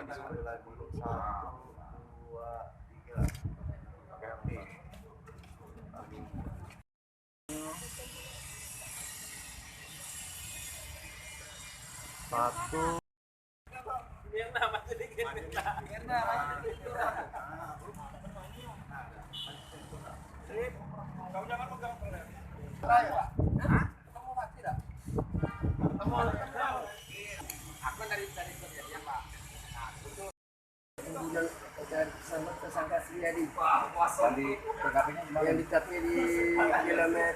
pagi sekali lagi. 1, 2, 3. Oke. Satu. Kamu jangan pegang pelan. Kamu pasti tidak? Aku dari kerjanya Pak. Kemudian sama tersangka Sriadi. Yang di TKP-nya gimana? Yang ditapnya di kilometer.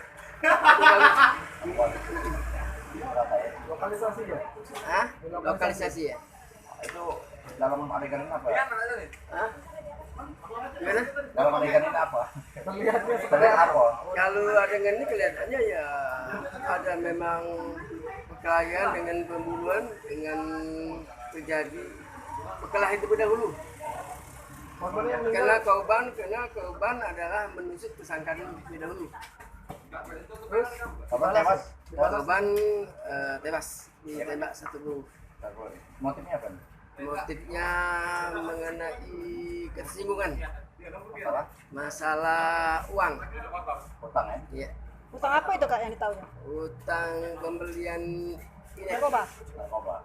Lokalisasi ya? Hah? Lokalisasi ya? Itu dalam adegan ini apa? Hah? Gimana? Dalam adegan ini apa? Terlihatnya Terlihat apa? Kalau adegan ini kelihatannya ya ada memang perkelahian dengan pembunuhan dengan terjadi perkelahian terlebih dahulu. Karena korban adalah menusuk tersangka terlebih dahulu. Terus korban tewas? Korban tewas ditembak 1 peluru. Motifnya apa? Motifnya mengenai ketersinggungan. Masalah Uang. utang ya? Iya. Utang apa itu Kak yang ditahunya? Utang pembelian ini. Narkoba. Narkoba.